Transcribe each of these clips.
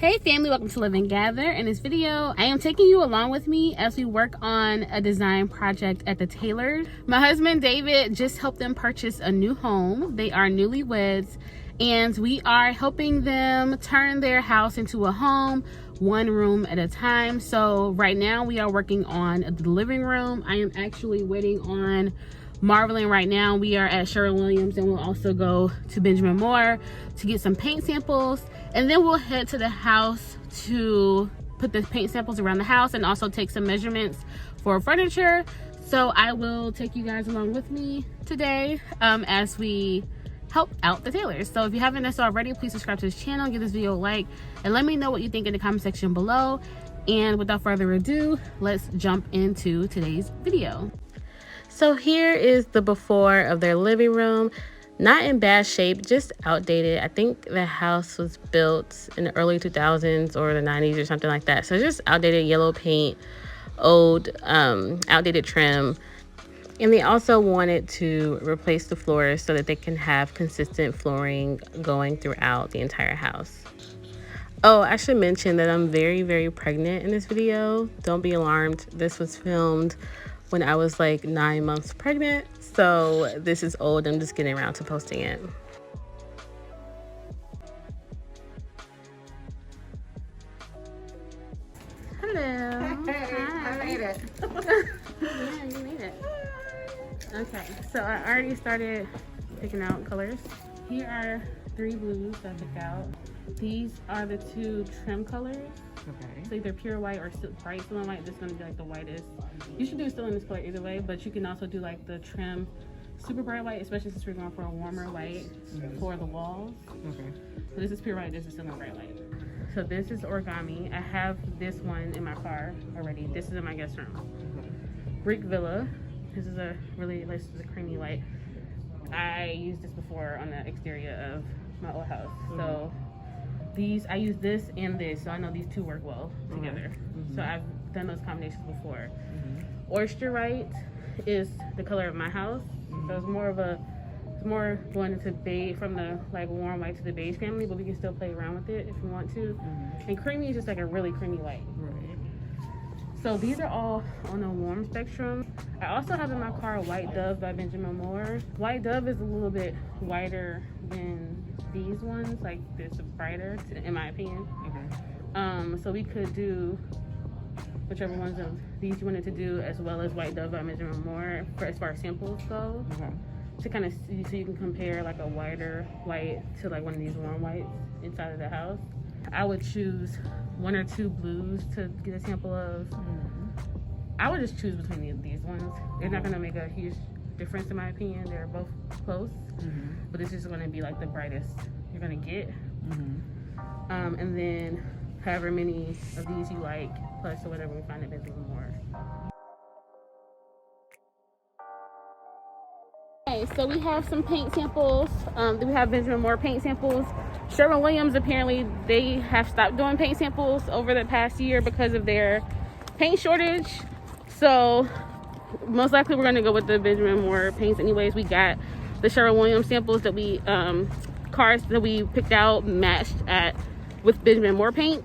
Hey family, welcome to Live and Gather. In this video, I am taking you along with me as we work on a design project at the tailor. My husband David just helped them purchase a new home. They are newlyweds and we are helping them turn their house into a home, one room at a time. So right now we are working on the living room. I am actually waiting on Marveling right now. We are at Sherwin-Williams and we'll also go to Benjamin Moore to get some paint samples, and then we'll head to the house to put the paint samples around the house and also take some measurements for furniture. So I will take you guys along with me today as we help out the tailors. So if you haven't done so already, please subscribe to this channel, give this video a like, and let me know what you think in the comment section below. And without further ado, let's jump into today's video. So here is the before of their living room. Not in bad shape, just outdated. I think the house was built in the early 2000s or the 90s or something like that. So just outdated yellow paint, old, outdated trim. And they also wanted to replace the floors so that they can have consistent flooring going throughout the entire house. Oh, I should mention that I'm very, very pregnant in this video. Don't be alarmed. This was filmed when I was like 9 months pregnant. So this is old. I'm just getting around to posting it. Hello. I made it. Yeah, you made it. Okay, so I already started picking out colors. Here are 3 blues that I picked out. These are the 2 trim colors. Okay. So either pure white or bright ceiling white. This is going to be like the whitest. You should do still in this color either way, but you can also do like the trim super bright white, especially since we're going for a warmer white for the walls. Okay. So this is pure white, this is still in bright white. So this is origami. I have this one in my car already. This is in my guest room. Brick Villa. This is a really nice, this is a creamy white. I used this before on the exterior of my old house. So these, I use this and this, so I know these 2 work well together. So I've done those combinations before. Oyster white is the color of my house. So it's more of a, it's more going into beige, from the like warm white to the beige family, but we can still play around with it if we want to. And creamy is just like a really creamy white. So these are all on the warm spectrum. I also have in my car White Dove by Benjamin Moore. White Dove is a little bit whiter than these ones, like this is brighter in my opinion. So we could do whichever ones of these you wanted to do, as well as White Dove by Benjamin Moore for as far as samples go. To kind of see, so you can compare like a whiter white to like one of these warm whites inside of the house. I would choose 1 or 2 blues to get a sample of. I would just choose between these ones. They're not going to make a huge difference in my opinion. They're both close, but this is going to be like the brightest you're going to get. And then however many of these you like, plus or whatever we find at Benjamin Moore. Okay, so we have some paint samples. We have Benjamin Moore paint samples. Sherwin-Williams, apparently they have stopped doing paint samples over the past year because of their paint shortage. So most likely we're gonna go with the Benjamin Moore paints anyways. We got the Sherwin-Williams samples that we, cars that we picked out matched with Benjamin Moore paint.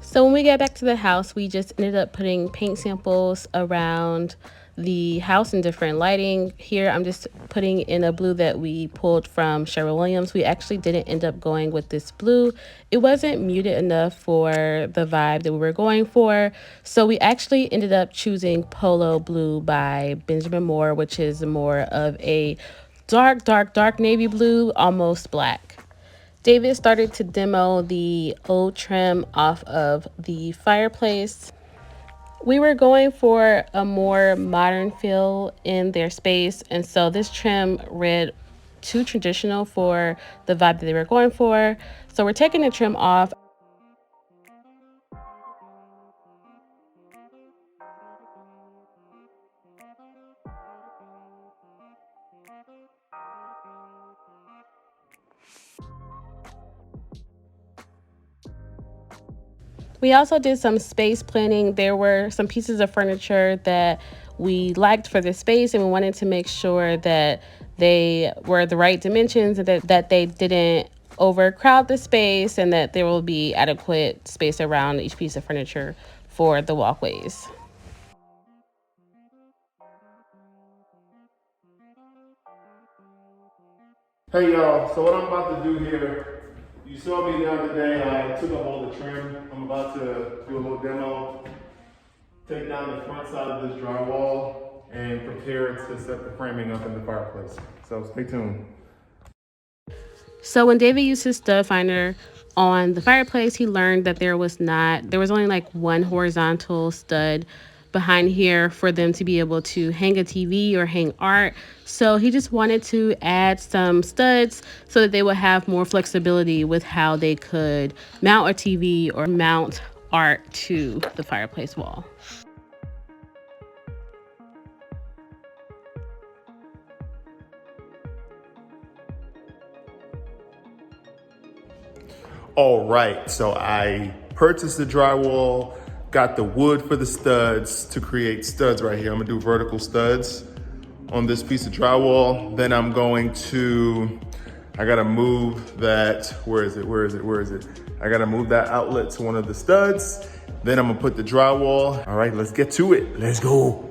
So when we got back to the house, we just ended up putting paint samples around the house in different lighting. Here I'm just putting in a blue that we pulled from Sherwin-Williams. We actually didn't end up going with this blue. It wasn't muted enough for the vibe that we were going for, so we actually ended up choosing Polo Blue by Benjamin Moore, which is more of a dark navy blue, almost black. David started to demo the old trim off of the fireplace. We were going for a more modern feel in their space, and so this trim read too traditional for the vibe that they were going for. So we're taking the trim off. We also did some space planning. There were some pieces of furniture that we liked for the space, and we wanted to make sure that they were the right dimensions and that they didn't overcrowd the space and that there will be adequate space around each piece of furniture for the walkways. Hey y'all, so what I'm about to do here, you saw me the other day, I took up all the trim. I'm about to do a little demo, take down the front side of this drywall and prepare to set the framing up in the fireplace. So stay tuned. So when David used his stud finder on the fireplace, he learned that there was only like one horizontal stud behind here for them to be able to hang a TV or hang art. So he just wanted to add some studs so that they would have more flexibility with how they could mount a TV or mount art to the fireplace wall. All right, so I purchased the drywall, got the wood for the studs to create studs right here. I'm gonna do vertical studs on this piece of drywall. Then I'm going to, I gotta move that, where is it? I gotta move that outlet to one of the studs. Then I'm gonna put the drywall. All right, let's get to it. Let's go.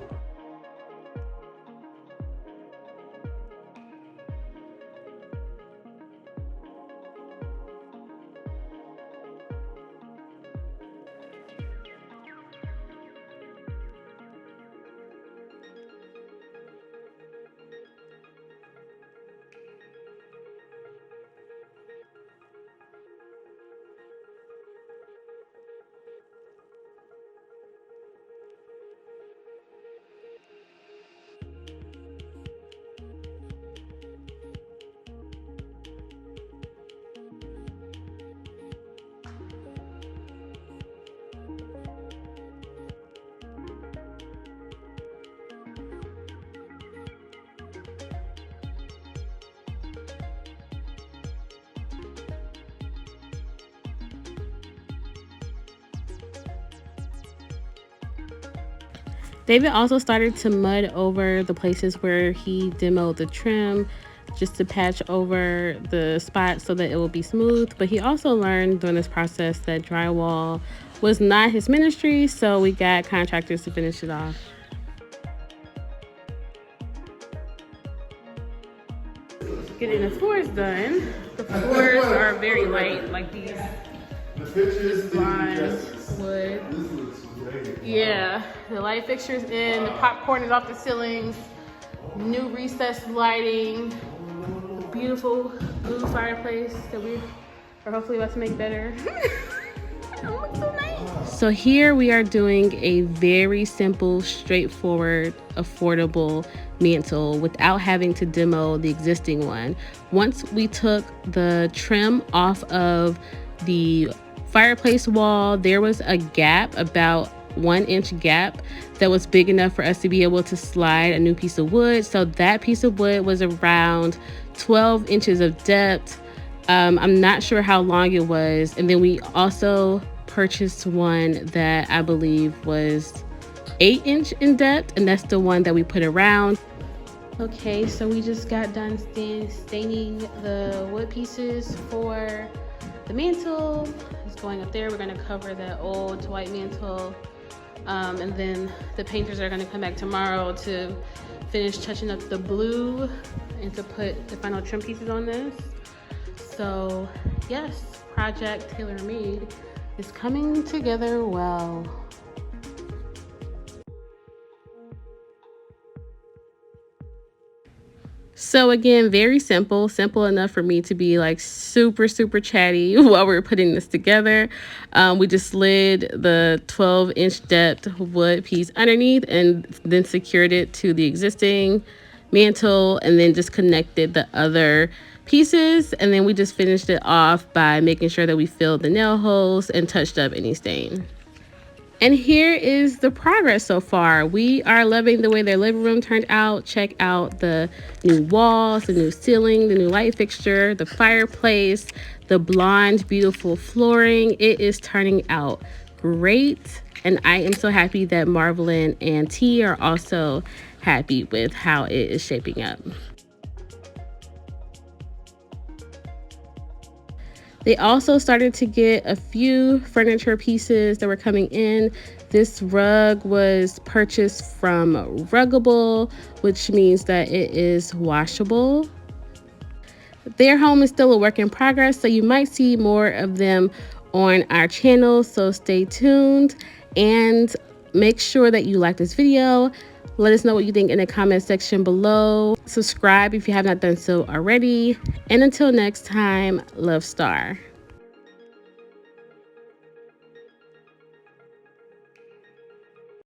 David also started to mud over the places where he demoed the trim just to patch over the spots so that it will be smooth. But he also learned during this process that drywall was not his ministry, so we got contractors to finish it off. Getting the floors done. The floors are very light, like these blind wood. Yeah, the light fixtures in, the popcorn is off the ceilings, new recessed lighting, beautiful blue fireplace that we are hopefully about to make better. It looks so nice. So here we are doing a very simple, straightforward, affordable mantle without having to demo the existing one. Once we took the trim off of the fireplace wall, there was a gap, about 1-inch gap, that was big enough for us to be able to slide a new piece of wood. So that piece of wood was around 12 inches of depth. I'm not sure how long it was. And then we also purchased one that I believe was 8-inch in depth, and that's the one that we put around. Okay, so we just got done staining the wood pieces for the mantle. It's going up there. We're going to cover that old white mantle. And then the painters are going to come back tomorrow to finish touching up the blue and to put the final trim pieces on this. So yes, project tailor made is coming together well. So again, very simple enough for me to be like super chatty while we were putting this together. We just slid the 12-inch depth wood piece underneath and then secured it to the existing mantle, and then just connected the other pieces, and then we just finished it off by making sure that we filled the nail holes and touched up any stain. And here is the progress so far. We are loving the way their living room turned out. Check out the new walls, the new ceiling, the new light fixture, the fireplace, the blonde, beautiful flooring. It is turning out great. And I am so happy that Marvelyn and T are also happy with how it is shaping up. They also started to get a few furniture pieces that were coming in. This rug was purchased from Ruggable, which means that it is washable. Their home is still a work in progress, so you might see more of them on our channel, so stay tuned and make sure that you like this video. Let us know what you think in the comment section below. Subscribe if you have not done so already. And until next time, love Star.